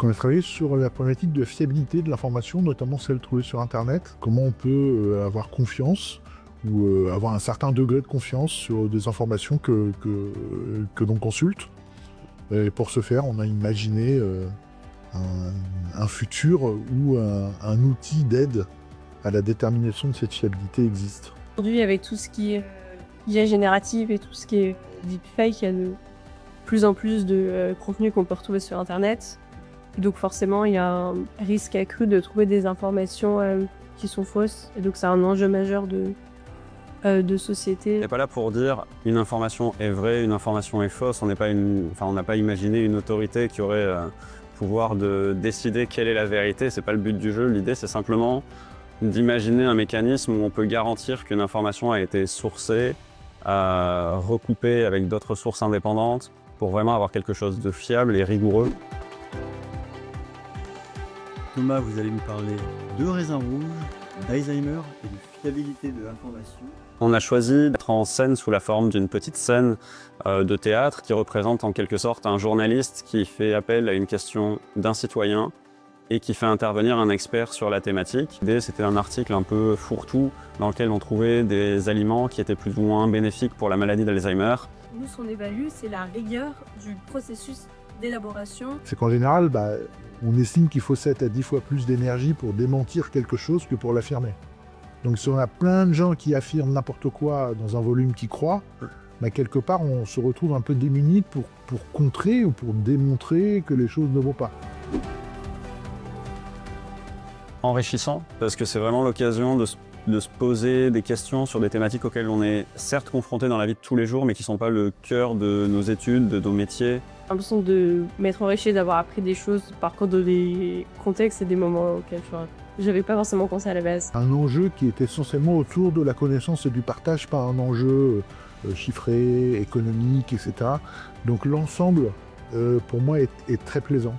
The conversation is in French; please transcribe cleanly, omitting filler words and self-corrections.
on a travaillé sur la problématique de la fiabilité de l'information, notamment celle trouvée sur Internet. Comment on peut avoir confiance ou avoir un certain degré de confiance sur des informations que l'on consulte. Et pour ce faire, on a imaginé un futur où un outil d'aide à la détermination de cette fiabilité existe. Aujourd'hui, avec tout ce qui est IA générative et tout ce qui est deepfake, il y a de plus en plus de contenu qu'on peut retrouver sur Internet. Et donc forcément, il y a un risque accru de trouver des informations qui sont fausses. Et donc c'est un enjeu majeur de société. On n'est pas là pour dire une information est vraie, une information est fausse. On n'a pas imaginé une autorité qui aurait pouvoir de décider quelle est la vérité. C'est pas le but du jeu. L'idée, c'est simplement d'imaginer un mécanisme où on peut garantir qu'une information a été sourcée, recoupée avec d'autres sources indépendantes pour vraiment avoir quelque chose de fiable et rigoureux. Thomas, vous allez nous parler de raisin rouge, d'Alzheimer et de fiabilité de l'information. On a choisi d'être en scène sous la forme d'une petite scène de théâtre qui représente en quelque sorte un journaliste qui fait appel à une question d'un citoyen et qui fait intervenir un expert sur la thématique. L'idée, c'était un article un peu fourre-tout dans lequel on trouvait des aliments qui étaient plus ou moins bénéfiques pour la maladie d'Alzheimer. Nous, ce qu'on évalue, c'est la rigueur du processus d'élaboration. C'est qu'en général, on estime qu'il faut 7 à 10 fois plus d'énergie pour démentir quelque chose que pour l'affirmer. Donc si on a plein de gens qui affirment n'importe quoi dans un volume qui croît, quelque part on se retrouve un peu démuni pour contrer ou pour démontrer que les choses ne vont pas. Enrichissant, parce que c'est vraiment l'occasion de se poser des questions sur des thématiques auxquelles on est certes confronté dans la vie de tous les jours, mais qui ne sont pas le cœur de nos études, de nos métiers. J'ai l'impression de m'être enrichi, d'avoir appris des choses, par contre, dans des contextes et des moments auxquels j'avais pas forcément pensé à la base. Un enjeu qui est essentiellement autour de la connaissance et du partage, pas un enjeu chiffré, économique, etc. Donc l'ensemble, pour moi, est très plaisant.